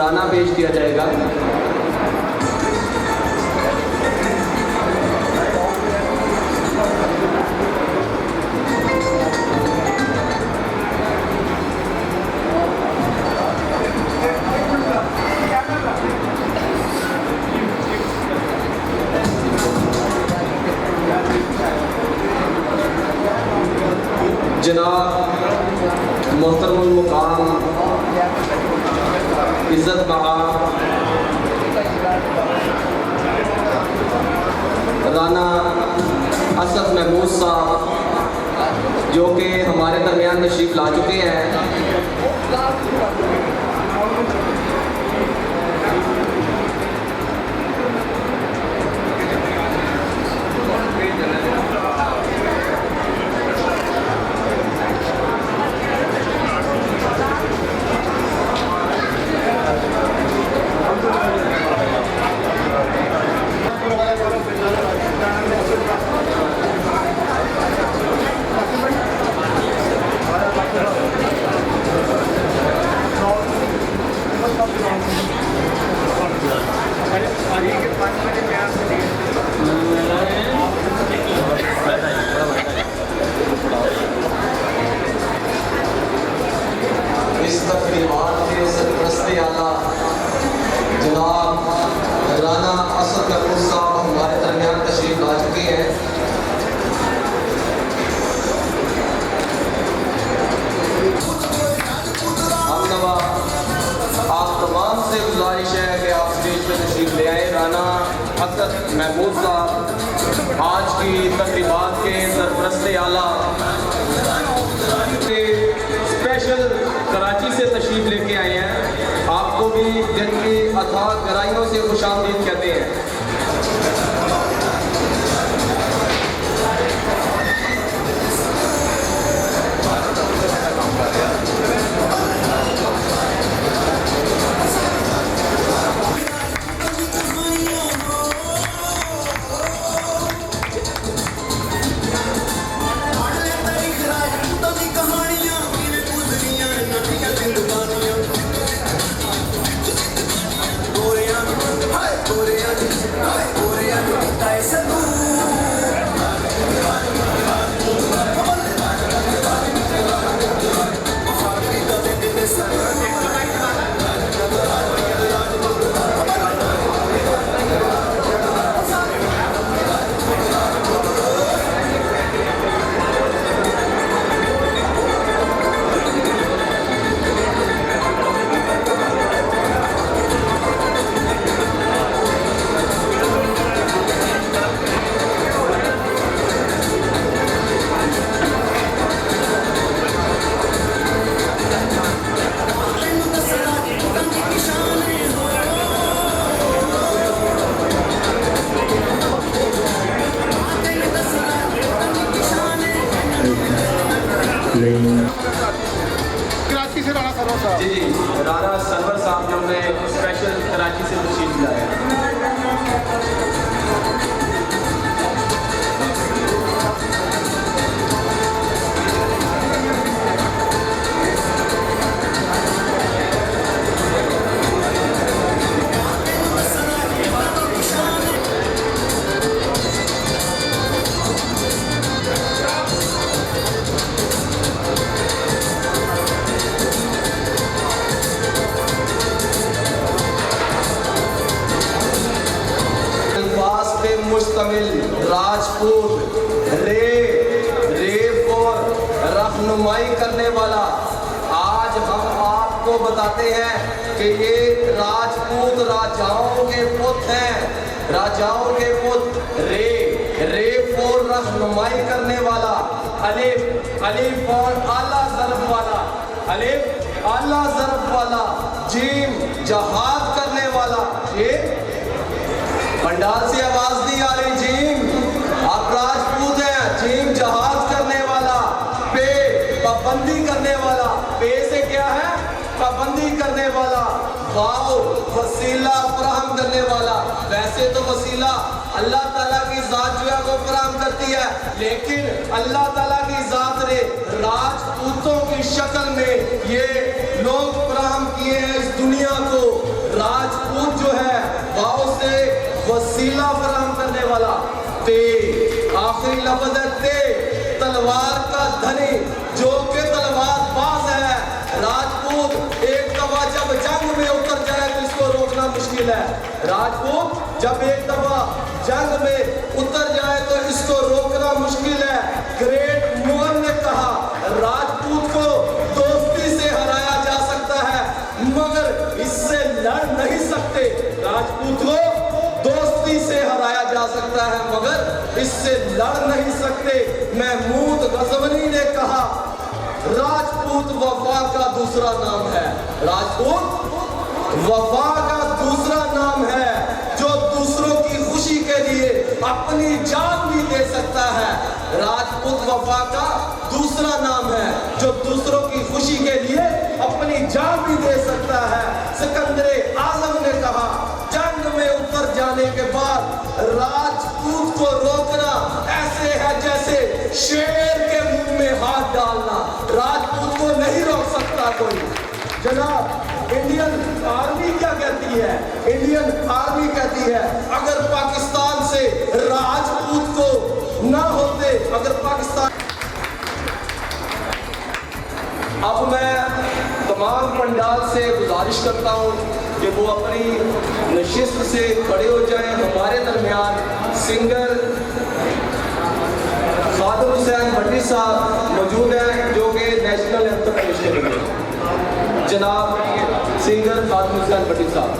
तराना पेश किया जाएगा। जनाब मोहतरमुल मुकाम इज़्ज़त मआब राना असद महमूद साहब जो कि हमारे दरमियान तशरीफ़ ला चुके हैं। इस तकरीबात के सरपरस्ती आला जनाब राना असद महमूद साहब हमारे दरमियान तशरीफ ला चुके हैं। हमनवा आप तमाम से गुजारिश है कि आप स्टेज पर तशरीफ ले आए। राना असद महमूद साहब आज की तकरीबात के सरपरस्ती आला स्पेशल कराची से तशरीफ लेके आए हैं। आपको भी दिन की अथाह गहराइयों से खुशामदीद कहते हैं। कराची से राना सरवर साहब जी राना सरवर साहब जो ने स्पेशल कराची से तशरीफ लाया। मुश्तमिल राजपूत रेप और रहनुमाई करने वाला आज हम आपको बताते हैं कि ये राजपूत राजाओं के पुत्र हैं। राजाओं के पुत्र रेप और रहनुमाई करने वाला अलिफ और आला ज़र्फ़ वाला अलिफ आला ज़र्फ़ वाला जीम जहाद करने वाला। ये पंडाल से आवाज नहीं आ रही। जीम आप राजपूत हैं। जीम जहाज करने वाला, पे पाबंदी करने वाला, पे से क्या है पाबंदी करने वाला, वाओ वसीला फराहम करने वाला। वैसे तो वसीला अल्लाह ताला की जात जो है वो फराहम करती है, लेकिन अल्लाह ताला की जात ने राजपूतों की शक्ल में ये लोग फराहम किए हैं इस दुनिया को। राजपूत जो है वाव से वसीला फराहम करने वाला, ते आखिरी लफ्ज है ते, तलवार का धनी जो कि तलवार बाज है। राजपूत एक दफा जब जंग में उतर जाए तो इसको रोकना मुश्किल है। राजपूत जब एक दफा जंग में उतर जाए तो इसको रोकना मुश्किल है। ग्रेट मुगल ने कहा राजपूत को दोस्ती से हराया जा सकता है मगर इससे लड़ नहीं सकते। राजपूत को दोस्ती से हराया जा सकता है मगर इससे लड़ नहीं सकते। महमूद गजनवी ने कहा राजपूत वफा का दूसरा नाम है। राजपूत वफा का दूसरा नाम है, जो दूसरों की खुशी के लिए अपनी जान भी दे सकता है। राजपूत वफा का दूसरा नाम है, जो दूसरों की खुशी के लिए अपनी जान भी दे सकता है। सिकंदर आजम ने कहा जंग में उतर जाने के बाद राजपूत को रोकना ऐसे है जैसे शेर के मुंह में हाथ डालना। राजपूत को नहीं रोक सकता कोई। जनाब इंडियन आर्मी क्या कहती है? इंडियन आर्मी कहती है अगर पाकिस्तान से राजपूत को ना होते, अगर पाकिस्तान। अब मैं तमाम पंडाल से गुजारिश करता हूँ कि वो अपनी नशिस्त से खड़े हो जाएं। हमारे दरमियान सिंगर खादम हुसैन भट्टी साहब मौजूद हैं जो कि नेशनल एंथम पेश करेंगे। जनाब सिंगर खादम हुसैन भट्टी साहब।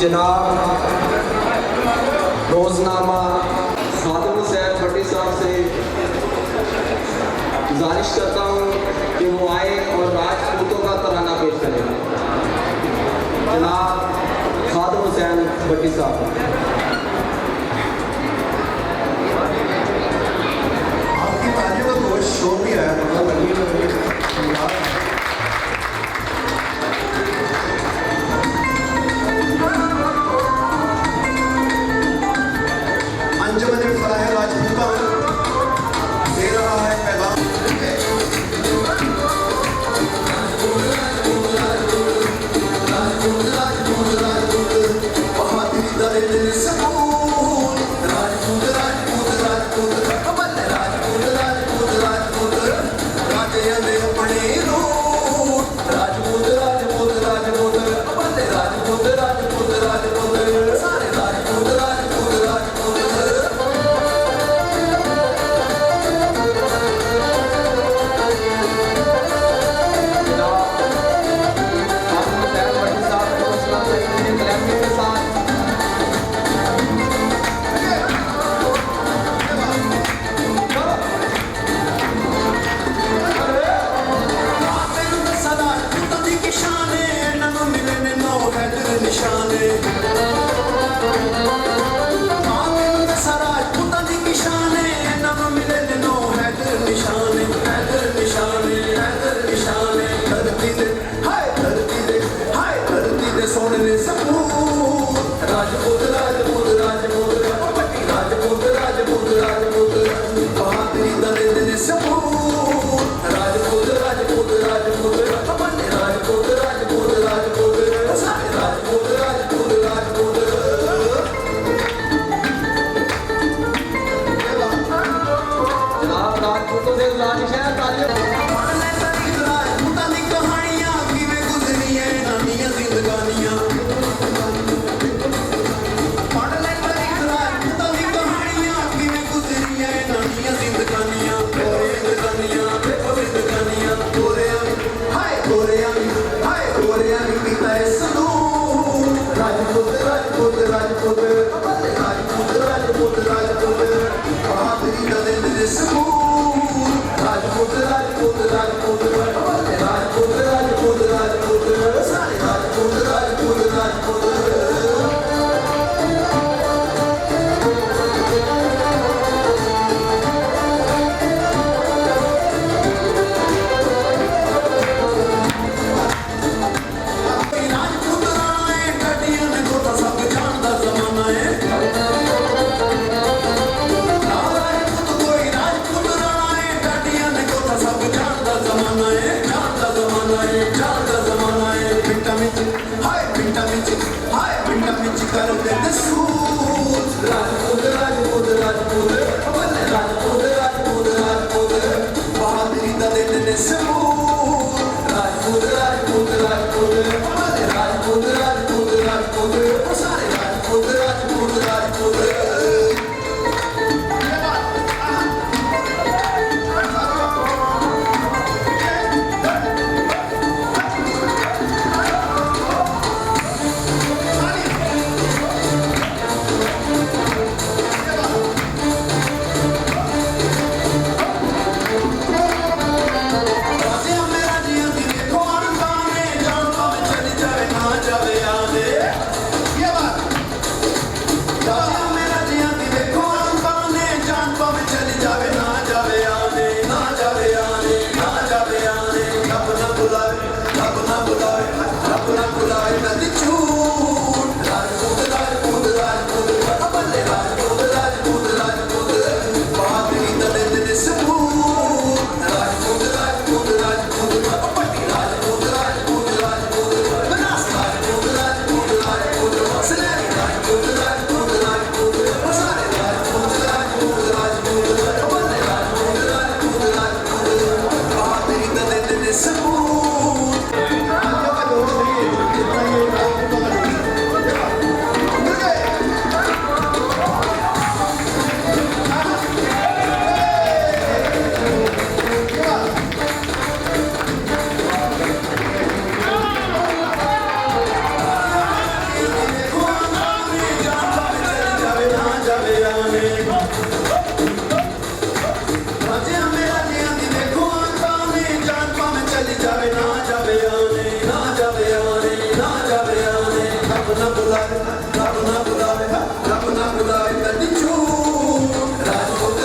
जनाब रोजनामा खादम हुसैन भट्टी साहब से गुजारिश करता हूँ कि वो आए और राजपूतों का तराना पेश करें। जनाब खादम हुसैन भट्टी साहब। आपकी तालीम का बहुत शौक भी है, अंजुमन फलाह राजपूता दे रहा है पैगाम। राजपूत ਦਿਨ ਸਕੂਨ ਰਾਜਪੂਤ ਰਾਜਪੂਤ ਰਾਜਪੂਤ ਬੱਲੇ ਰਾਜਪੂਤ ਰਾਜਪੂਤ ਰਾਜਪੂਤ ਰਾਜਿਆਂ ਦੇ ਆਪਣੇ ਰੂਪ ਰਾਜਪੂਤ ਰਾਜਪੂਤ ਰਾਜਪੂਤ ਬੱਲੇ ਰਾਜਪੂਤ ਰਾਜਪੂਤ ਰਾਜਪੂਤ ਸਾਰੇ ਰਾਜਪੂਤ ਰਾਜਪੂਤ ਰਾਜਪੂਤ हम सैर भट्टी साहब को सलाम करते हैं कलेक्टिव के साथ। सोने ने सबूत राजपूत राजपूत राजपूत पट्टी राजपूत राजपूत राजपूत बहादुरी दले ने सबूत राजपूत राजपूत राजपूत पट्टी राजपूत राजपूत राजपूत सारे राजपूत राजपूत राजपूत जनाब राजपूतों से गुजारिश है तालियां। राजपूत राजपूत राजपूत राजपूत राजपूत राजपूत बहादुरी दले ने सबूत राजपूत राजपूत राजपूत राजपूत राजपूत राजपूत सारे राजपूत राजपूत राजपूत राजपूत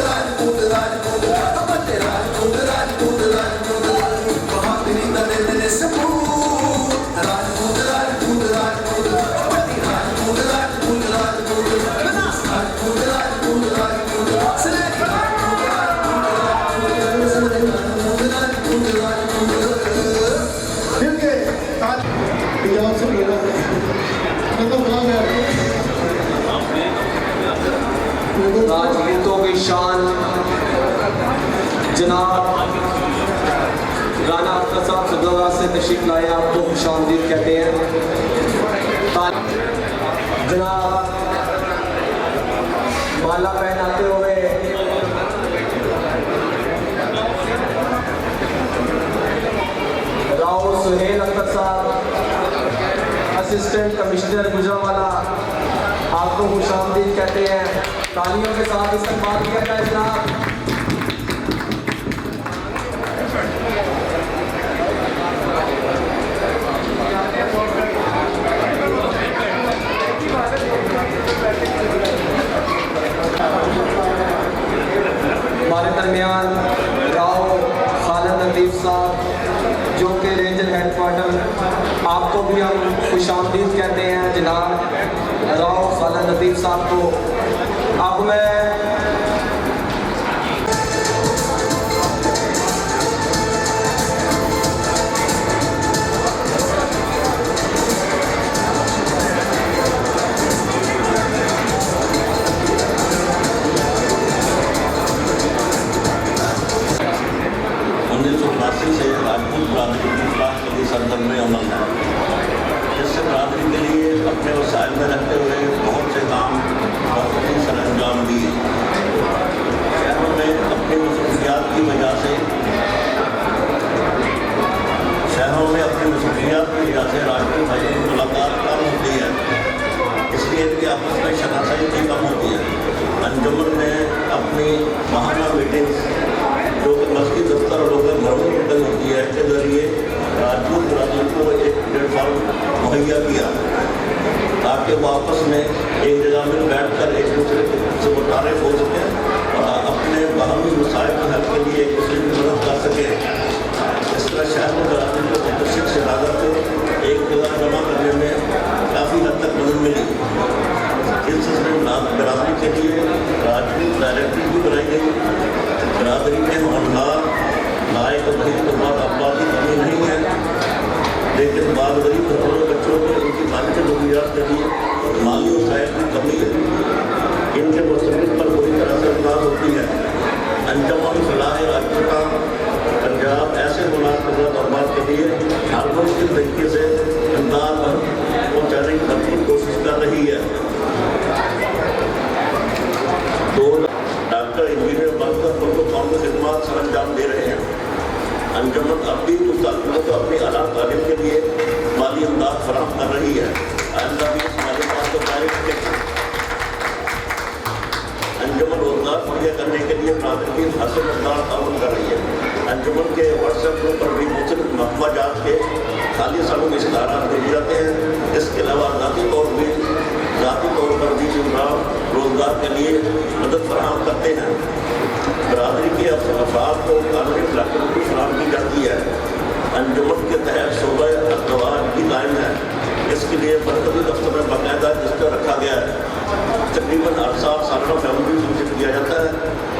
राजपूत राजपूत राजपूत राजपूत राजपूत बहादुरी दले ने सबूत राजपूत राजपूत राजपूत राजपूत राजपूत राजपूत सारे राजपूत राजपूत राजपूत राजपूत राजपूतों की शान जनाब राणा अख्तर साहब सदौरा से तशरीफ लाए, आपको खुशामदीद कहते हैं। जनाब माला पहनाते हुए राव सुहेल अख्तर साहब असिस्टेंट कमिश्नर गुजरांवाला, आपको खुशामदीद कहते हैं। तालियों के साथ इस्तेमाल किया जाए जनाब। हमारे दरमियान राव खालिद लतीफ़ साहब जो कि रेंजर हेडक्वार्टर, आपको भी हम खुशामदीद कहते हैं जनाब राव खालिद लतीफ़ साहब को। अब मैं से राजपूत बरादरी की इस्लाह के लिए सरगर्म अमल है, जिससे बरादरी के लिए अपने वसाइल में रहते हुए बहुत से काम बखूबी सर अंजाम दिए। शहरों में अपनी मसरूफियात की वजह से राजपूत भाइयों की मुलाकात कम होती है, इसलिए इनके आपस में शनाख्त भी कम होती है। अंजुमन ने अपनी माहाना मीटिंग्स जो कि मस्जिद दफ्तर और लोगों घरों में तय होती है के जरिए राजपूत बरादरी को एक प्लेटफॉर्म मुहैया किया ताकि वो आपस में एक जगह में बैठ कर एक दूसरे से मुतारिफ हो सकें और अपने बाहमी मसाइल के हल के लिए एक दूसरे की मदद कर सकें। इस तरह शहर में बरादरी को मुतशिक शराकत को एक जगह जमा करने में काफ़ी हद तक मदद मिली। इस सिलसिले में बरादरी के लिए राजपूत डायरेक्टरी भी बनाई गई। बरादरी में होनहार लायक भरी तबाद अफराद की कमी नहीं है, लेकिन बाद गरीब घरों बच्चों को इनकी माली जरूरियात के लिए माली वसाइल की कमी है, इनके मुस्तबिल पर बुरी तरह से अंदाज होती है। अंजुमन फलाह राजपूता पंजाब ऐसे मुनासिब अफराद के लिए हर मुश्किल तरीके से अंदाज पहुँचाने की भरपूर कोशिश कर रही है। तो डॉक्टर इंजीनियर बनकर उनको कौमी खिदमत सर अंजाम दे रहे हैं। अंजुमन अब भी कुछ तालीमों को अपनी आला तालीम के लिए माली इमदाद फराहम कर रही है। आइंदा भी इस माली बात को जारी रखेगी। अंजुमन रोजगार मुहैया करने के लिए बरादरी की हर मकदार ताउन कर रही है। अंजुमन के व्हाट्सएप ग्रुप पर भी मुख्तलिफ महकमा जात के खाली समूह इश्तहारात भेजे जाते हैं। इसके अलावा ज़ाती तौर पर भी जुमराव रोजगार के लिए मदद फराहम करते हैं। बरादरी के अफराद को कानूनी फ्लैक्सिबिलिटी फराहम की जाती है। अंजुमन के तहत शोबा अखबार की लाइन है, इसके लिए मरकजी दफ्तर में बाकायदा रजिस्टर रखा गया है। तकरीबन 8 साल सालाना फैमिली विजिट किया जाता है,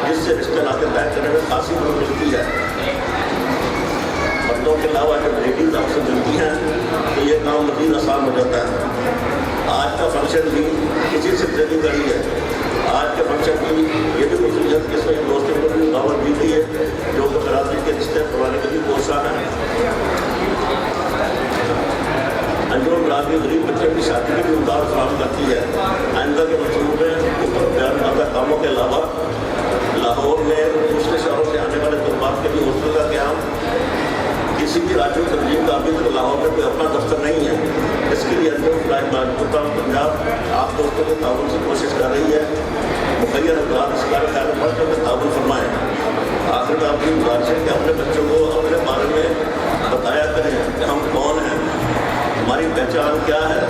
जिससे रिश्ते नाते तय करने में खासी मदद मिलती है। मर्दों के अलावा जब लेडीज आपसे मिलती हैं तो ये काम मज़ीद आसान हो जाता है। आज का फंक्शन भी किसी सिलसिले की कड़ी है। आज के फंक्शन की ये भी खुशियत कि इसमें दोस्तों को भी दावत दी गई है जो कि बरादरी के रिश्ते करवाने के लिए कोशिश है। अंजुमन बरादरी गरीब बच्चे की शादी के भी उदार फराहम करती है। आइंदा के मंसूबे में ऊपर बयान करदा कामों के अलावा लाहौर में दूसरे शहरों से आने वाले तलबात के लिए हॉस्टल का क्याम, किसी भी राज्यों तंजीम का अभी तक लाहौर में कोई अपना दफ्तर नहीं है। इसके लिए अंजुमन राजपूता पंजाब आप दोस्तों के ताउन से कोशिश कर रही है। मुखैर अफराद इस कार्य में ताउन फरमाएँ। आखिर में आपकी गुजारिश है कि अपने बच्चों को अपने बारे में बताया करें कि हम कौन हैं, हमारी पहचान क्या है,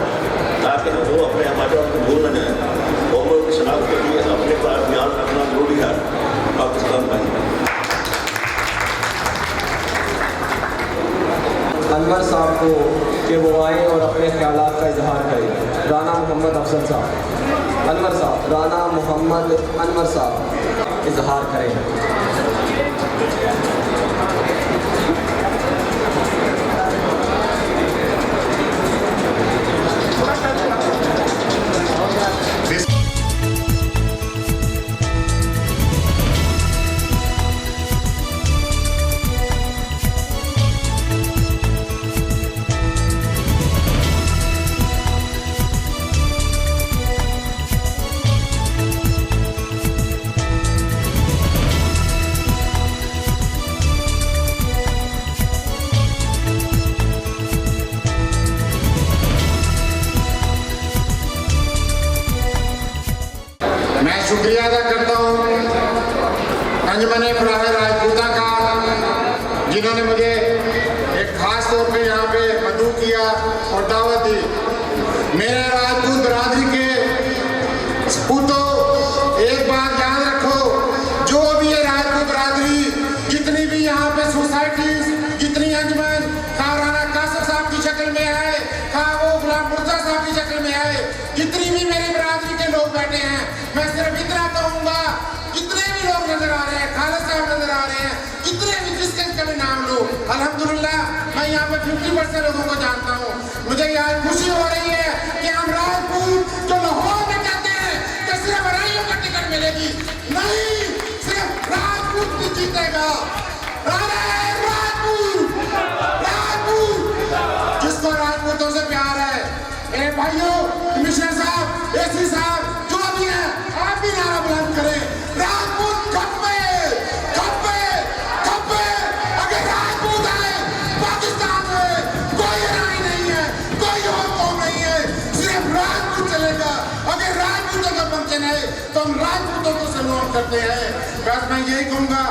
ताकि वो अपने हमारे को भूल न जाए। कौमों की शनाख्त के लिए अपने पर ध्यान रखना जरूरी है। पाकिस्तान भाई अनवर साहब को कि वो आए और अपने ख्यालात का इजहार करें। राना मोहम्मद अफजल साहब, अनवर साहब, राना मोहम्मद अनवर साहब इजहार करें। शुक्रिया अदा करता हूँ अंजुमन फलाह राजपूता का, जिन्होंने मुझे एक खास तौर पे यहाँ पे मदऊ किया और दावत दी। मेरे राजपूत बरादरी के सपूतों, एक बात याद रखो, जो भी ये राजपूत बरादरी, जितनी भी यहाँ पे सोसाइटीज, जितनी अंजुमन खाराना कासर साहब की शक्ल में है, वो गुलाम मुर्जा साहब की शक्ल में है, जितनी भी मेरी बरादरी के लोग बैठे हैं, मैं सिर्फ इतना कहूँगा, जितने भी लोग नजर आ रहे हैं, खालिद साहब नजर आ रहे हैं, जितने भी जिसका भी नाम लो, अल्हम्दुलिल्लाह मैं यहाँ पे 50% लोगों को जानता हूँ। मुझे यहाँ खुशी हो रही है कि हम राजपूत जो लाहौर में कहते हैं कि सिर्फ राइयों का टिकट मिलेगी, नहीं, सिर्फ राजपूत भी जीतेगा। राजपूत, राजपूत, जिसको राजपूतों से प्यार है, ए भाइयों, कमिश्नर साहब, एसी साहब, जो भी है, आप भी नारा बुलंद करें, राजपूत खप्पे, खप्पे, खप्पे। अगर राजपूत आए पाकिस्तान में, कोई राय नहीं है, कोई और कौम नहीं है, सिर्फ राजपूत चलेगा। अगर राजपूतों का फंक्शन है तो हम राजपूतों को सलूट करते हैं। बस मैं यही कहूँगा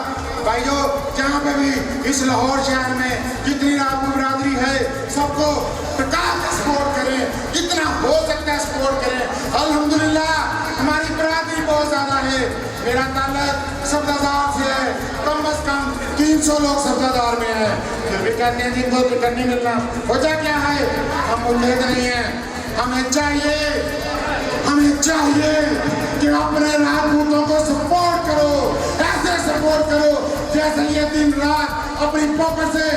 भाइयों, जहाँ पे भी इस लाहौर शहर में जितनी राजपूत बरादरी है, सबको प्रकाश सपोर्ट करें, जितना हो सकता है सपोर्ट करें। अल्हम्दुलिल्लाह हमारी बरादरी बहुत ज़्यादा है, मेरा ताल्लुक सब्ज़ादार से है, कम से कम 300 लोग सब्ज़ादार में है, फिर भी कहते हैं जिनको टिकट नहीं मिलना। वजह क्या है? हम उम्मीद नहीं है, हमें चाहिए कि अपने राजपूतों को सपोर्ट करो, ऐसे सपोर्ट करो जैसे ये दिन रात अपनी पॉकेट से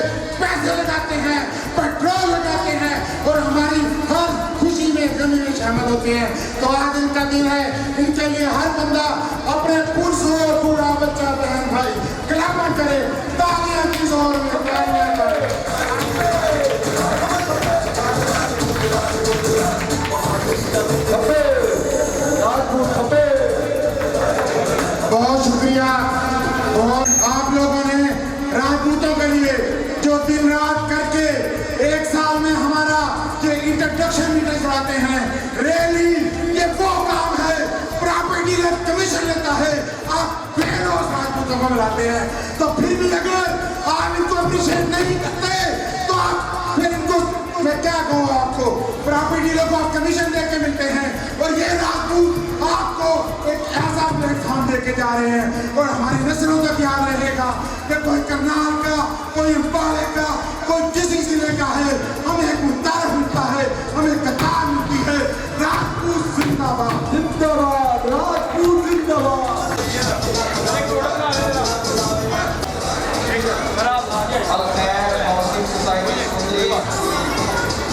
पैसे लगाते हैं, पेट्रोल लगाते हैं और हमारी हर खुशी में गमी में शामिल होते हैं। तो आज इनका दिन है, इनके लिए हर बंदा अपने पुरुष हो, बूढ़ा बच्चा, बहन भाई क्लैप करे, तालियां की जोर में तालियां करे। बहुत शुक्रिया। और आप लोगों ने राजपूतों के लिए जो दिन रात करके एक साल में हमारा ये इंट्रोडक्शन मीटिंग कराते हैं, रैली, ये वो काम है, प्रॉपर्टी कमीशन लेता है, आप बेरोज राजपूतों को मिलाते हैं। तो फिर भी अगर आप इनको अप्रिशिएट नहीं करते तो आप फिर इनको, मैं क्या कहूँ आपको, प्रॉपर्टी लोग आप कमीशन दे के मिलते हैं और ये राजपूत आपको एक ऐसा प्लेटफॉर्म देके जा रहे हैं और हमारी नस्लों का ख्याल रहेगा कि कोई करनाल का, कोई अम्बाड़े का, कोई किसी जिले का है, हमें एक मुतारफ मिलता है, हमें कतार मिलती है। राजपूत जिंदाबाद, जिंदाबाद, राजपूत जिंदाबाद। अलखैर हाउसिंग सोसाइटी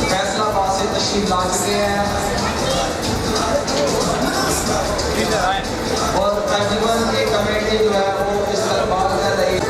फैसलाबाद से तशरीफ ला चुके हैं और तकरीबन की कमेटी जो है वो इस तरह बात कर रही है।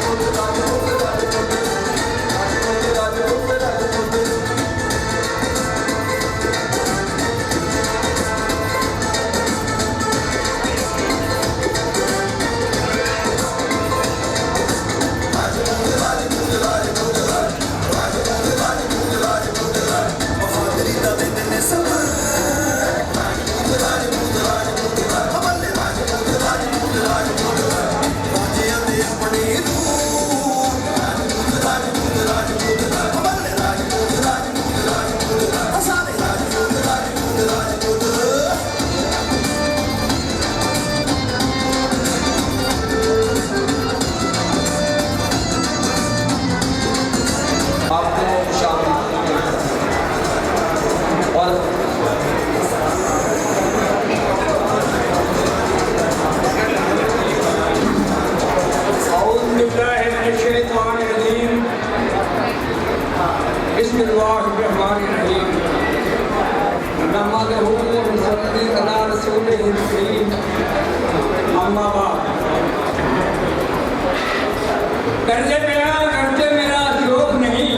कर्जे पे करते मेरा शौक नहीं,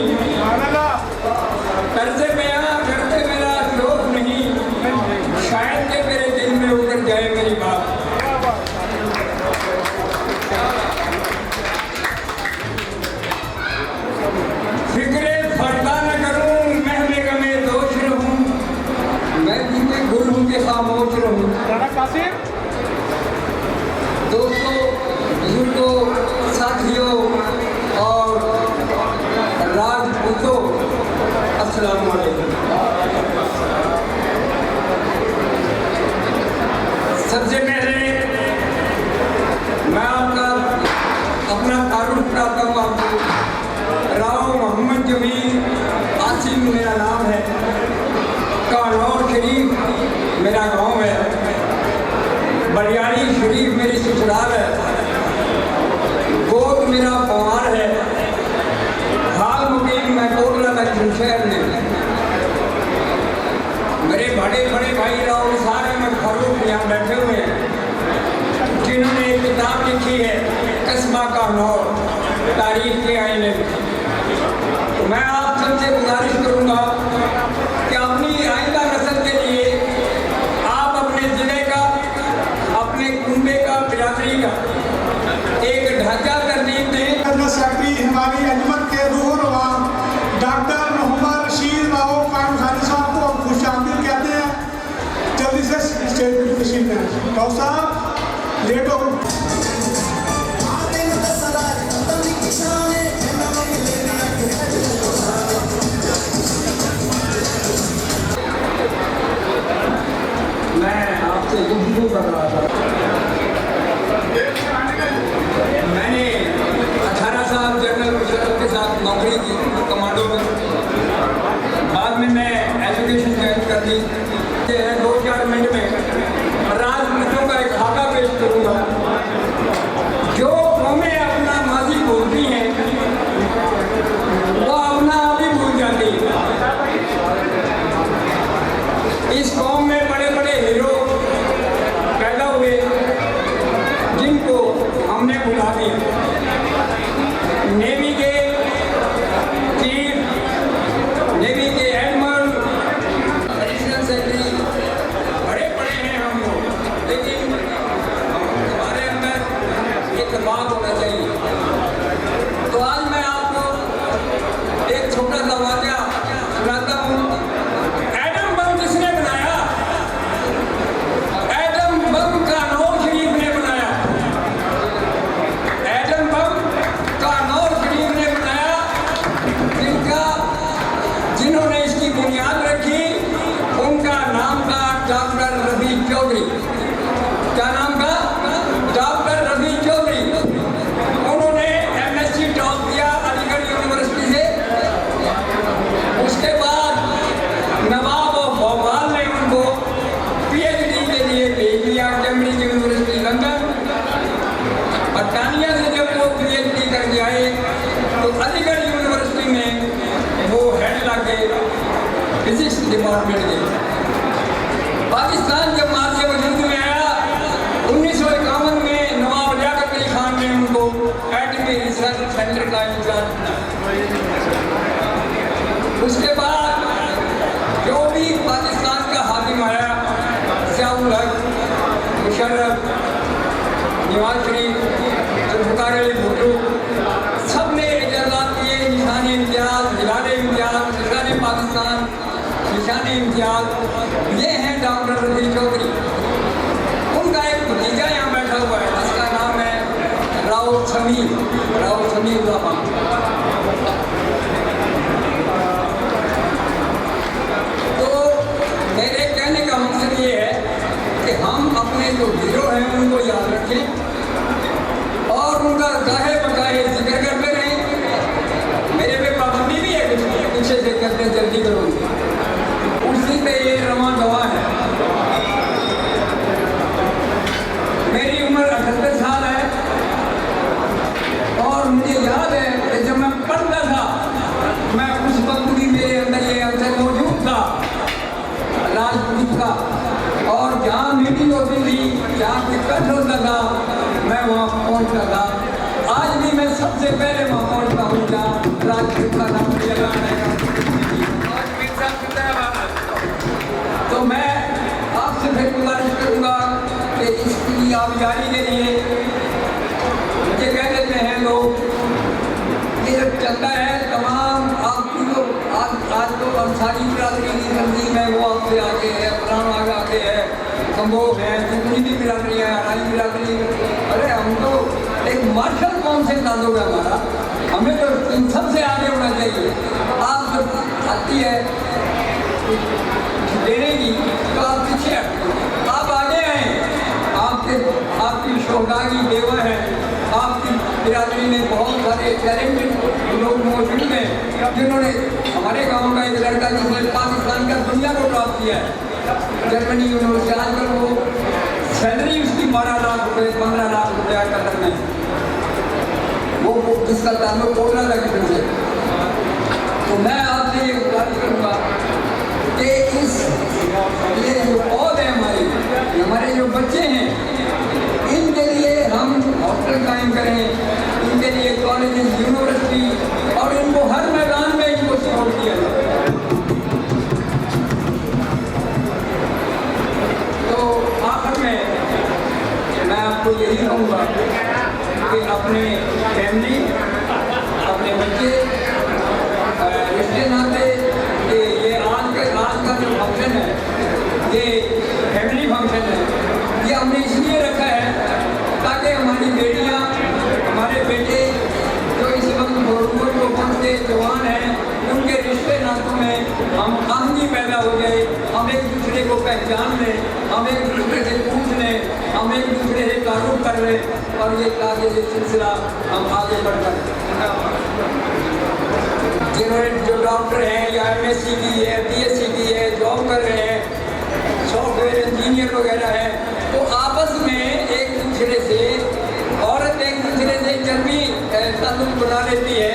कर्जे पे करते मेरा शौक नहीं, शायद के मेरे दिल में उतर जाए मेरी बात। फिक्रे फरदा न करूं, महमे गमे दोष रहूं, मैं जीते गुल हूं के खामोश रहूं। दोस्तों, बुजुर्गों, साथियों और राजपूतों, अस्सलाम वालेकुम। सबसे पहले मैं आपका अपना तारुफ कराता हूँ आपको। राव मोहम्मद जमीर आसिम मेरा नाम है। कानौर शरीफ मेरा गांव है। बलियारी शरीफ मेरी ससुराल है। गोद मेरा पवार है। हाल मुकीम मैं कोटला दक्षिण शहर में। मेरे बड़े बड़े भाई राव सारे में फारूक यहाँ बैठे हुए हैं, जिन्होंने एक किताब लिखी है कस्बा कानौर तारीख के आईने में। तो मैं आप सबसे गुजारिश करूँगा कि अपनी आइंदा नस्ल के लिए आप अपने ज़िले का, अपने कुंबे का, बिरादरी का एक ढांचा तरतीब दें। जनरल सेक्रेटरी हमारी अंजुमन के रूह रवां डॉक्टर मोहम्मद रशीद राव कानखानी साहब को खुशामदीद कहते हैं। जल्दी से स्टेज पर तशरीफ लें। राव साहब लेट हो मैं आपसे गुफ्तगू कर रहा था। मैंने 18 साल जनरल मुशर्रफ के साथ नौकरी की कमांडो में। बाद में मैं एजुकेशन ज्वाइन कर ली। 2-4 मिनट में राजपूतों का एक खाका पेश करूँगा। जो कौमें अपना माजी भूलती हैं वो अपना आप ही भूल जाती है। इस कौम में बड़े बड़े हीरो पैदा हुए जिनको हमने भुला दिया। नेवी के चीफ, नेवी के एडमिरल, एडिशनल सेक्रेटरी बड़े बड़े हैं हम लोग, लेकिन हमारे अंदर एक बात होना चाहिए। तो आज मैं आपको एक छोटा सा वाक़या सुनाता हूँ। एटम बम किसने बनाया? एटम बम कानौर शरीफ ने बनाया। एटम बम कानौर शरीफ ने बनाया। जिन्होंने इसकी बुनियाद रखी उनका नाम था डॉक्टर रफी चौधरी। क्या नाम था? डॉक्टर रफी चौधरी। उन्होंने MSc टॉप किया अलीगढ़ यूनिवर्सिटी से। उसके बाद नवाब ऑफ भोपाल ने उनको PhD के लिए भेज दिया कैम्ब्रिज यूनिवर्सिटी लंदन। बरतानिया से जब वो PhD करके आए तो अलीगढ़ यूनिवर्सिटी में वो हेड लगे फिजिक्स डिपार्टमेंट के। पाकिस्तान जब मार्च वजूद में आया 1951 में नवाब लियाकत अली खान ने उनको एटमी रिसर्च सेंटर का इंचार्ज बनाया। उसके बाद जो भी पाकिस्तान का हाकिम आया, ज़ियाउल हक, मुशर्रफ, नवाज शरीफ, जुल्फ़िकार अली भुट्टो, सब ने इजाज़त दिए। निशान इम्तियाज़, हिलाल इम्तियाज़, निशान पाकिस्तान, निशान इम्तियाज़। ये हैं डॉक्टर रफी चौधरी। उनका एक भतीजा यहाँ बैठा हुआ है जिसका नाम है राव समीर रहमान। तो मेरे कहने का मकसद ये है कि हम अपने जो हीरो हैं उनको याद रखें और उनका गाहे बगाहे जिक्र करते रहें। मेरे पे पाबंदी भी है कुछ पीछे से करते जल्दी करूँगी। उसी पे ये रवां दवा है। मेरी उम्र 78 साल है और मुझे याद है कि जब मैं पढ़ता था मैं उस वक्त भी मेरे अंदर ये अवसर मौजूद था राजपूत का। और जहाँ मीटिंग होती थी, जहाँ दिक्कत होता था, मैं वहाँ पहुँचता था। आज भी मैं सबसे पहले वहाँ पहुँचता हूँ जहाँ राजपूत का नाम लिया जाता है। तो मैं आपसे फिर गुजारिश करूँगा कि इसकी आबियारी के लिए मुझे कह देते हैं लोग ये चलता है तमाम आपकी जो आज तो अंसारी बिरादरी की तंजीम है वो आपसे आगे है, फलाना आगे है, कंबोज लोग हैं, जितनी भी बिरादरी है, हमारी बिरादरी, अरे हम तो एक मार्शल कौन से नाजों का हमारा, हमें तो इन सबसे आगे होना चाहिए। आप जब आती है देने की तो आप पीछे हटो, आप आगे आए, आपकी शोभा की देवा है। आपकी बिरादरी में बहुत सारे टैलेंटेड लोग मौजूद हैं जिन्होंने, हमारे गांव का एक लड़का जिसने पाकिस्तान का दुनिया को टॉप किया है, जर्मनी यूनिवर्सिटी, आजकल वो सैलरी उसकी 12 लाख रुपये 15 लाख रुपया कदर में, वो जिसका ताल्लुक बोलना लगे से। तो मैं आपसे ये बात करूँगा कि ये जो पौध है हमारे जो बच्चे हैं, इनके लिए हम हॉस्टल कायम करें, इनके लिए कॉलेज यूनिवर्सिटी, और इनको हर मैदान में इनको सपोर्ट किया जाए। तो आखिर में मैं आपको यही कहूँगा कि अपने फैमिली, अपने बच्चे, रिश्ते नाते, ये आज का जो फंक्शन है, ये फैमिली फंक्शन है, ये हमने इसलिए रखा है ताकि हमारी बेटियां, हमारे बेटे जो इस वक्त लोगों के जवान हैं, उनके रिश्ते नातों में हम आमनी पैदा हो जाए, हम एक दूसरे को पहचान लें, हम एक दूसरे से पूछ लें, हम एक दूसरे से तारुफ कर लें, और ये आगे ये सिलसिला हम आगे बढ़कर जिन्होंने जो डॉक्टर हैं या MSc की है, BSc की है, जॉब कर रहे हैं, सॉफ्टवेयर इंजीनियर वगैरह है, तो आपस में एक दूसरे से, औरत एक दूसरे से जल्दी ताल्लुक बना लेती है,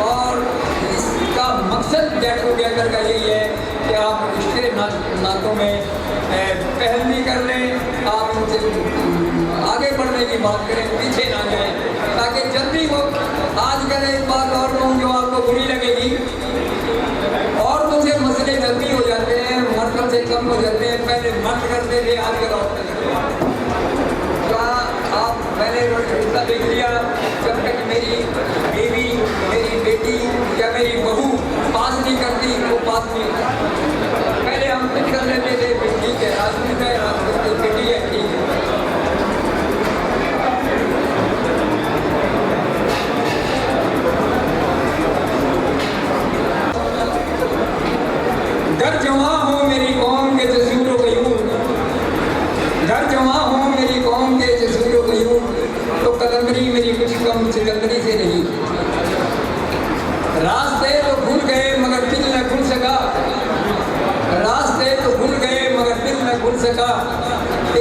और इसका मकसद गेट टुगेदर का यही है कि आप रिश्ते नातों में पहल भी कर लें, आप उनसे आगे बढ़ने की बात करें, पीछे ना जाएं, ताकि जल्दी वो, आजकल एक बात और कहूँ जो आपको बुरी लगेगी, औरतों से मसले जल्दी हो जाते हैं, मर्दों से कम हो जाते हैं। पहले मर्द करते थे, आजकल औरतें करते हैं। क्या आप पहले रिश्ता देख लिया, जब तक मेरी बीवी, मेरी बेटी या मेरी बहू पास नहीं करती, वो पास नहीं होता। पहले हम कुछ कर लेते थे, ठीक है, राजपूत है, राजपूत बेटी है, ठीक है। घर जमा हो मेरी कौम के जसूर कयूम, घर जमा हो मेरी कौम के जसूर कयूम, तो कलंदरी मेरी कुछ कम सिकंदरी से नहीं। रास्ते तो भूल गए मगर दिल न खुल सका, रास्ते तो भूल गए मगर दिल न खुल सका,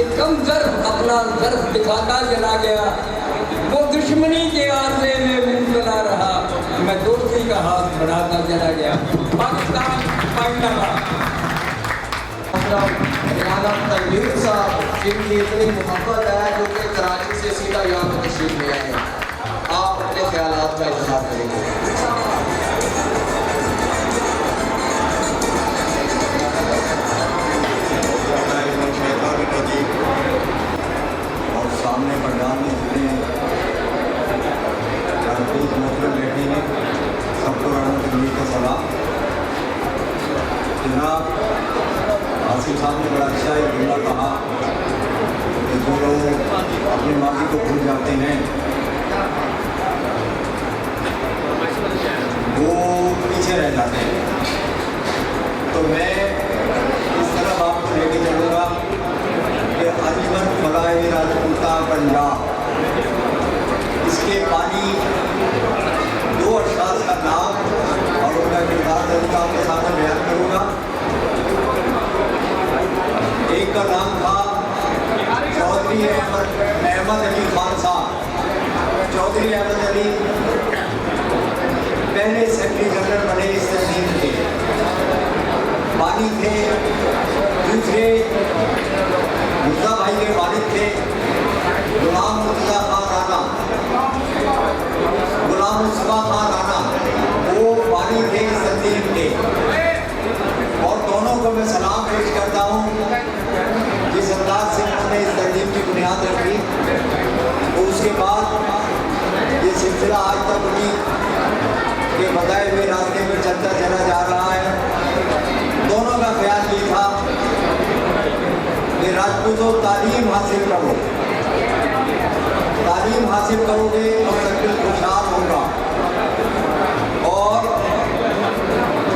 एक कम जर्फ अपना जर्फ दिखाता चला गया, वो दुश्मनी के आरज़े में मुब्तला रहा, मैं दोस्ती का हाथ बढ़ाता चला गया। पाकिस्तान तनवीर साहब जिनकी इतनी मोहब्बत है, जो कि कराची से सीधा यहाँ पर तशरीफ ले आए हैं, आप अपने ख्यालात का इजहार करेंगे। और सामने पंडाल में जितने मुस्लिम बैठे हैं, सबको रहमतुल्लाह का सलाम। जनाब आसिफ साहब ने बड़ा अच्छा एक जुमला कहा कि जो लोग अपने माजी को भूल जाते हैं वो पीछे रह जाते हैं। तो मैं इस तरफ आपको लेके चलूँगा कि अंजुमन फलाए राजपूता पंजाब, इसके पानी दो अशास का नाम और उनका किरदार तरीका आपके सामने बयान करूँगा। एक का नाम था चौधरी अहमद अली खान साहब। चौधरी अहमद अली पहले सेक्रेटरी जनरल बने इस तहसील के, वालिद थे। दूसरे मुर्जा भाई के वालिद थे गुलाम मुर्तज़ा खान राणा, गुलाम मुस्तफ़ा खान राणा, वो वालिद थे इस तहसील के। और दोनों को मैं सलाम पेश करता हूँ जिस अंदाज से उन्होंने इस तहजीब की बुनियाद रखी। तो उसके बाद ये सिलसिला आज तक उन्हीं के बताए हुए रास्ते में चलता चला जा रहा है। दोनों का ख्याल ये था कि राजपूतों तालीम हासिल करो। तालीम हासिल करोगे तो मुस्तकबिल खुशहाल होगा। और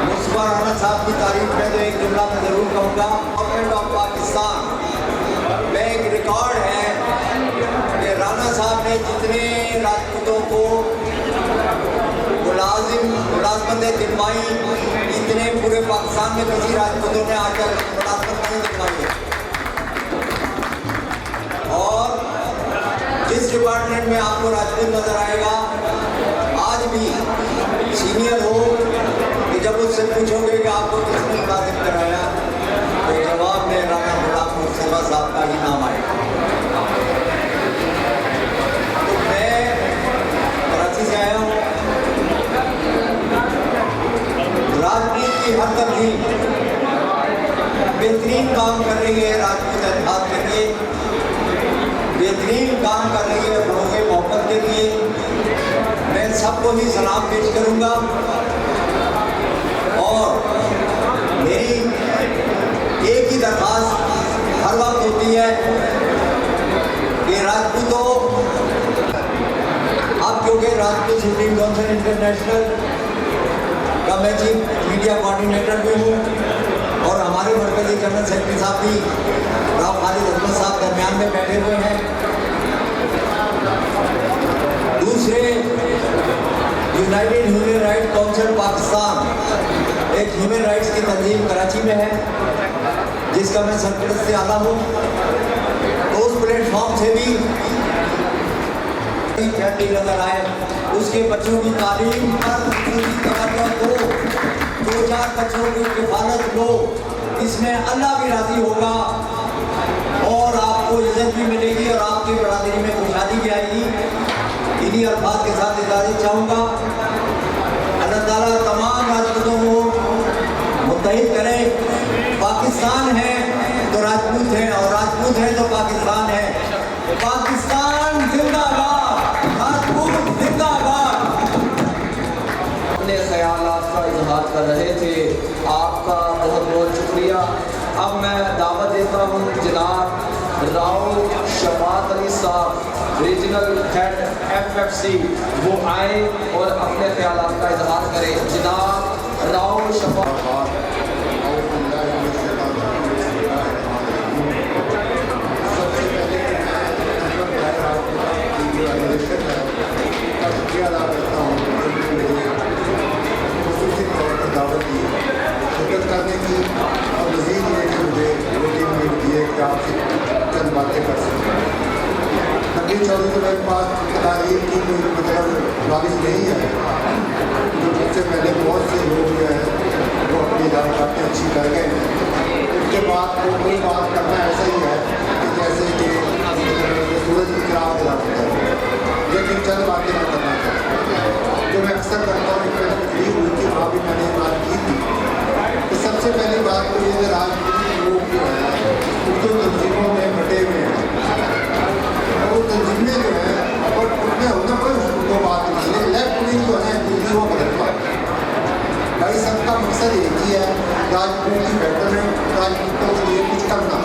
मुस्तफा राणा साहब की तारीफ में तो एक जुमला मैं ज़रूर कहूँगा, गवर्नमेंट ऑफ पाकिस्तान में एक रिकॉर्ड है कि राणा साहब ने जितने राजपूतों को मुलाजमतें दिलवाई, इतने पूरे पाकिस्तान में किसी राजपूतों ने आकर मुलाजमत नहीं दिलवाई है। और जिस डिपार्टमेंट में आपको राजपूत नजर आएगा, आज भी सीनियर हो कि जब उससे पूछोगे कि आपको किसने मुलाजिम कराया, तो जवाब में राणा गुलाम मुस्तफा साहब का ही नाम आएगा। तो मैं कराची से आया हूँ। राजनीति की हर तब्दील बेहतरीन काम कर रही है, राजपूत इत्तेहाद के लिए बेहतरीन काम कर रही है, फरोग़ मोहब्बत के लिए। मैं सबको ही सलाम पेश करूँगा। और मेरी एक ही दरख्वास्त हर वक्त होती है कि राजपूतों, अब क्योंकि राजपूत सुप्रीम काउंसिल इंटरनेशनल का मैं चीफ मीडिया कोऑर्डिनेटर भी हूँ और हमारे मरकज़ी जनरल सेक्रेटरी साहब भी राव खालिद अहमद साहब दरमियान में बैठे हुए हैं। दूसरे United human rights council Pakistan एक ह्यूमन राइट्स की तंजीम कराची में है, जिसका मैं सरपरस्त से आला हूँ। तो उस प्लेटफॉर्म से भी नजर आए, उसके बच्चों की तालीम पर तवज्जो दो, 2-4 बच्चों की किफालत लो, इसमें अल्लाह भी राज़ी होगा और आपको इज्जत भी मिलेगी और आपकी बरादरी में खुशहाली भी आएगी। इन्हीं अल्फाज के साथ इजाज़त चाहूँगा। अल्लाह ताला तमाम राजपूतों को मुत्तहिद करे। पाकिस्तान है तो राजपूत है और राजपूत है तो पाकिस्तान है। पाकिस्तान जिंदाबाद, राजपूत जिंदाबाद। अपने ख्यालात का इजहार कर रहे थे, आपका बहुत बहुत शुक्रिया। अब मैं दावत देता हूँ जनाब राव शफात अली साहब, रीजनल हेड FFC, वो आए और अपने ख्यालात का इजहार करें। जनाब राव शफात। शुक्रिया अदा करता हूँ दावत दी शिरकत करने की और मज़ीद ये कि मुझे रूटीन में दिए कि आपसे चंद बातें कर सकते हैं। नबी चौधरी तो मेरे पास तारीफ की कोई मतलब वारिस नहीं है, जो मुझसे पहले बहुत से लोग जो है वो अपनी बातें अच्छी कर गए हैं। उसके बाद वो कोई बात करना ऐसा ही है कि जैसे कि सूरज की गिरावट दिलाता है। लेकिन चंद बातें मैं करना चाहता हूँ जो मैं अक्सर करता हूँ। एक तकलीफ हुई थी, वहाँ भी मैंने बात की थी। तो सबसे पहली बात तो ये कि राजनीतिक लोग जो है उनको तंजीमों में बटे हुए हैं और वो तंजीमें जो है और उनमें होना कोई वो बात नहीं, लेकिन लेफ्ट विंग जो है दूसरी वो गलत बात है। भाई सबका मकसद एक ही है, राजपूत की बेटरमेंट, राजपूतों के लिए कुछ करना।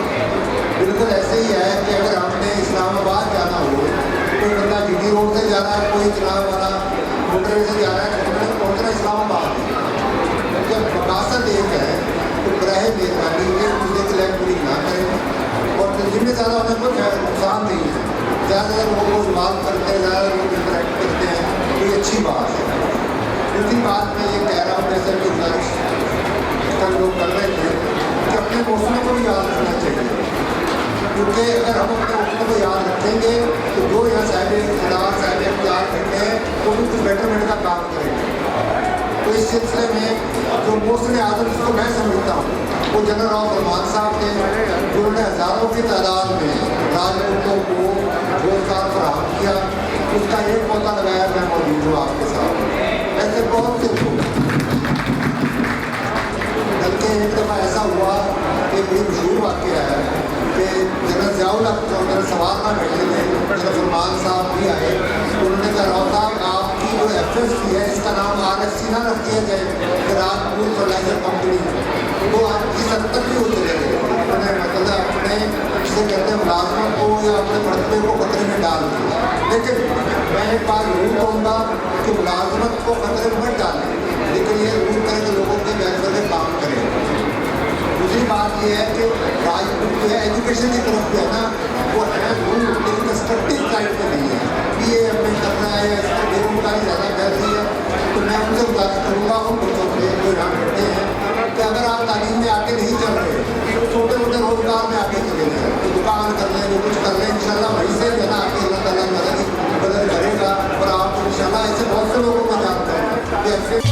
बिल्कुल ऐसे ही है कि अगर हमने इस्लामाबाद जाना हो, कोई बंदा GT रोड से जा रहा है, कोई चलाने वाला मोटरवे से जा रहा है, मोटरवे पहुँचना इस्लामाबाद है। जब मकासद एक है तो बराह मेहरबानी के दूसरे की लाइफ पूरी ना करें और तंजीमें ज़्यादा होने पर नुकसान नहीं है। ज़्यादातर लोगों को इस्तेमाल करते हैं, ज़्यादा लोग इंटरेक्ट करते हैं, तो ये अच्छी बात है। दूसरी बात मैं ये कह रहा हूँ, जैसे कि कल लोग कर रहे थे कि अपने मौसम को भी याद रखना चाहिए, क्योंकि अगर हम अपने मौसम को याद रखेंगे तो जो यहाँ साहब इक़्तिदार साहब इख्तियार करते हैं वो भी कुछ बेटरमेंट का काम करेंगे। तो इस सिलसिले में जो मौसम आदम जिसको मैं समझता हूँ वो जनरल राव फरमान साहब थे, जिन्होंने हज़ारों की तादाद में राजपूतों को रोजगार फराहम किया। उसका एक मौका लगाया, मैं मौजूद हूँ आपके साथ। ऐसे बहुत से लोग, बल्कि एक दफ़ा ऐसा हुआ कि बड़ी मशहूर वाक़या है कि जनरल ज़ियाउल हक जनरल सवाल में बैठे थे, जनरल फरमान साहब भी आए, उन्होंने कहा राव साहब आपकी जो FFC है इसका नाम RFC ना रख दिया जाए कि राजपूत फर्टिलाइजर कंपनी। वो आपकी संकट भी होते रहेंगे। उन्होंने मतलब अपने जिसे कहते हैं मुलाजमत को या अपने मरतबे को खतरे में डाल दिया। लेकिन मैं एक बात जरूर कहूँगा कि मुलाजमत को खतरे में मत डालें, लेकिन ये जरूर करें कि लोगों के वेलफेयर में काम करें। दूसरी बात यह है कि राजपूत जो है एजुकेशन की तरफ जो है ना वो है जरूर, लेकिन कंस्ट्रक्टिव साइड पे नहीं है कि ये हमें करना है या इसमें बेरोजगारी ज़्यादा फैल रही है। तो मैं उनसे गुजारिश करूँगा उन लोगों से जो यहाँ बैठे हैं कि अगर आप तालीम में आगे नहीं चल रहे तो छोटे मोटे रोजगार में आगे चले जाए, तो दुकान कर लें, जो कुछ कर लें, इंशाल्लाह वहीं से जो है ना आगे अल्लाह ताला मदद करेगा। और आप इंशाल्लाह ऐसे बहुत से लोगों को जानते हैं कि ऐसे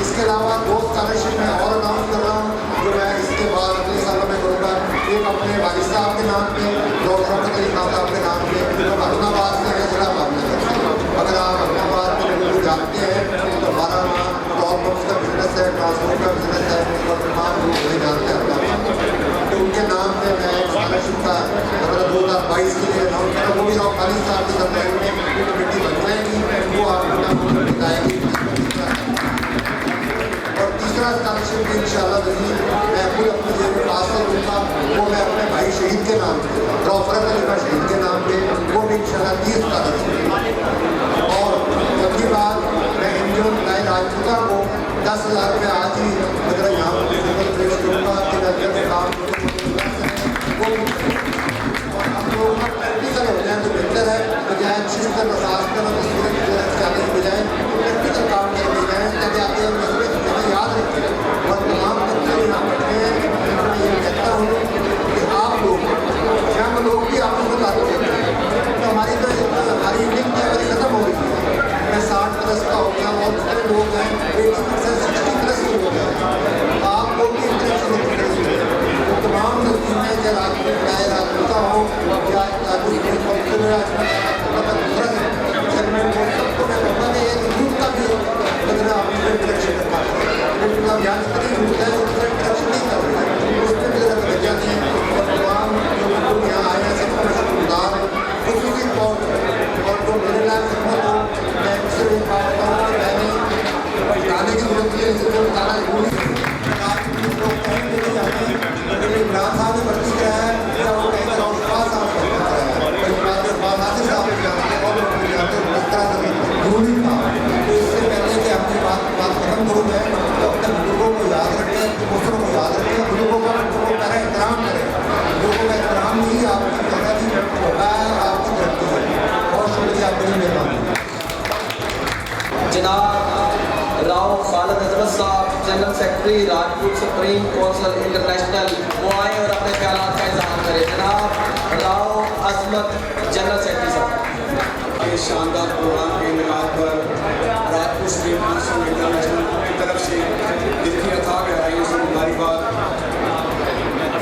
इसके अलावा दो स्कॉलरशिप मैं और अनाउंस कर रहा हूँ जो मैं इसके बाद अगले सालों में करूँगा। एक अपने वालिद साहब के नाम पे, डॉक्टर अली खान साहब के नाम पे, जो अहमदाबाद से है, जिला भावनगर। अगर आप अहमदाबाद के लोगों को जानते हैं तो हमारा टॉप बॉक्स का बिजनेस है, ट्रांसपोर्ट का बिजनेस है, और तमाम लोग नहीं जानते हैं। तो उनके नाम पे मैं स्कॉलरशिप का मतलब 2022 के लिए अनाउंस करा। वो भी वालिद साहब के साथ कमेटी बन जाएगी, वो आपको बताएगी। तीसरा स्कॉलरशिप भी इंशाल्लाह मैं खुद अपने जेब में पास कर दूँगा, वो मैं अपने भाई शहीद के नाम पे, रौफरत अली का शहीद के नाम पे, वो भी इंशाल्लाह 30 स्कॉलरशिप। और चौथी बात मैं एनजीओ नए राजपूता को 10,000 रुपये आज ही मतलब यहाँ पर पेश करूँगा कि नजर में काम वो हम लोग प्रैक्टिकल हो जाए तो बेहतर है, बजाय शिफ्ट मसाज करना चाहने के बजाय प्रैक्टिकल काम करने जाए ताकि आगे हमें याद रखें। और तमाम बच्चे यहाँ बैठे हैं, मैं ये कहता हूँ कि आप लोग यंग लोग भी आप लोगों को ताकत देते हैं। तो हमारी इवनिंग तैयारी खत्म हो गई है। मैं 60+ का हो गया, बहुत सारे लोग हैं 80%, 60+ के लोग हैं। आप लोग भी इंटरेक्शन होती है तो तमाम नस्लें चाहे राजपूत चाहे राजपूता हो या सेगमेंट हो, सबको मैं कहूँगा कि एक यूथ का भी मतलब आप इंटरेक्शन कर पाते हैं। लेकिन यहाँ जितनी यूथ है उसका इंटरेक्शन नहीं कर रहे हैं, उसमें भी ज़रा वजह नहीं है। और तमाम लोग यहाँ आए हैं सबको मैं शुक्रगुजार हूँ खुशी तौर पर। और जो मेरे लायक खिदमत हो मैं उससे भी बात करूँ कि मैंने बताने की जरूरत नहीं है, इसलिए बताना जरूरी है। लोग कहेंगे कि हमें इमरान साहब ने भर्ती कराया है या वो कहेंगे रौशपाल साहब ने भर्ती कराया है, नासिर साहब ने कराया और लोग जाते हैं इस तरह से जरूरी था। तो इससे पहले कि अपनी बात खत्म करूँ मैं तो अपने बुजुर्गों को याद रखें, दूसरों को याद रखें, बुजुर्गों का एहतराम करें। लोगों का एहतराम नहीं आपकी तरक्की आपकी तरक्की है। बहुत शुक्रिया, आपकी मेहरबानी। जनाब राव खालिद हजरत साहब, general secretary Rajput supreme council international, वो आए और अपने ख्यालात का इज़हार करें। जनाब राव अजमत, जनरल सेक्रेटरी साहब। इस शानदार प्रोग्राम के इनकाद पर राजपूत सुप्रीम काउंसिल इंटरनेशनल की तरफ से दिल की अथाह गहराइयों से मुबारकबाद।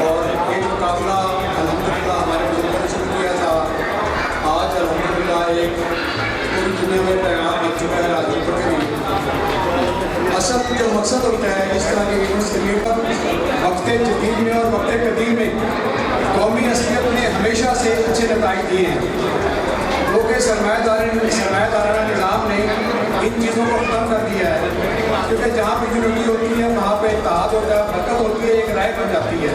और ये जो काफिला अल्हम्दुलिल्लाह हमारे बुजुर्गों ने शुरू किया था, आज अल्हम्दुलिल्लाह एक पूरी दुनिया में पैगाम लग चुका है राजपूतों के लिए। असल जो मकसद होता है इस तरह के इवेंट्स के लिए, वक्त जदीद में और वक्त कदीम में कौमी असलियत ने हमेशा से अच्छे नताइज दिए हैं। लोग सरमायादाराना निज़ाम ने इन चीज़ों को ख़त्म कर दिया है, क्योंकि जहाँ पर यूनिटी होती है वहाँ पर इत्तेहाद होता है, बरकत होती है, एक राय बन जाती है।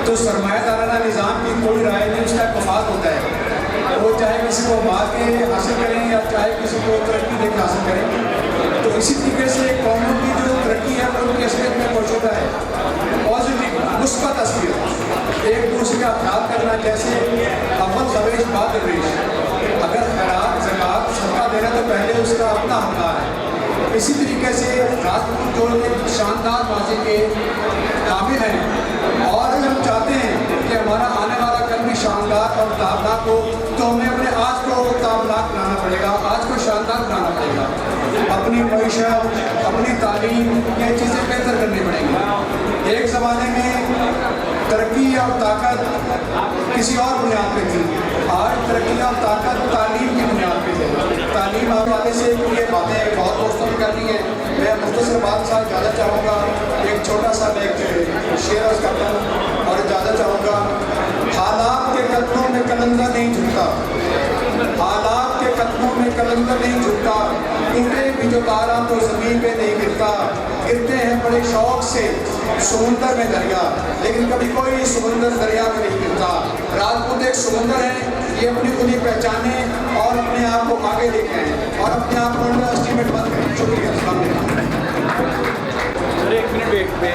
तो सरमायादाराना निज़ाम की कोई राय नहीं, उसका एक मफाद होता है। वो चाहे किसी को मार के हासिल करें या चाहे किसी को तरक्की देकर हासिल करें। तो इसी तरीके से कौमों की जो तरक्की है वो उनकी असलियत में मौजूद है। पॉजिटिव मुस्बत असलियत, एक दूसरे का ख्याल जैसे अव्वल दवेश बाद दवेश, अगर खैरात ज़कात सदका देना तो पहले उसका अपना हकदार है। इसी तरीके से राजपूत जो एक शानदार माजी के काबिल हैं, और अगर हम चाहते हैं कि हमारा आने वाला कल भी शानदार और ताबनाक हो, तो हमें अपने आज को ताबनाक बनाना पड़ेगा, आज को शानदार बनाना पड़ेगा। अपनी मईशत, अपनी तालीम, ये चीज़ें बेहतर करनी पड़ेंगी। एक ज़माने में तरक्की और ताकत किसी और बुनियाद पे थी, आज तरक्की और ताकत तालीम की बुनियाद पे है। तालीम हवाले से ये बातें बहुत दोस्तों ने कर ली हैं। मैं मुख्तसर बात साथ ज़्यादा चाहूँगा, एक छोटा सा मैं एक शेर अर्ज़ करता हूँ और ज़्यादा चाहूँगा। हालात के कदमों में कलंदर नहीं झुकता, हालात के कदमों में कलंदर नहीं झुकता, टूटे भी जो तारा तो ज़मीन पे नहीं गिरता, गिरते हैं बड़े शौक से समुंदर में दरिया, लेकिन कभी कोई समुंदर दरिया में नहीं गिरता। राजपूत एक समुंदर है, ये अपनी खुद ही पहचाने और अपने आप को आगे लेके आए और अपने आप को अंडर एस्टिमेट मत करें। शुक्रिया। एक मिनट वेट पे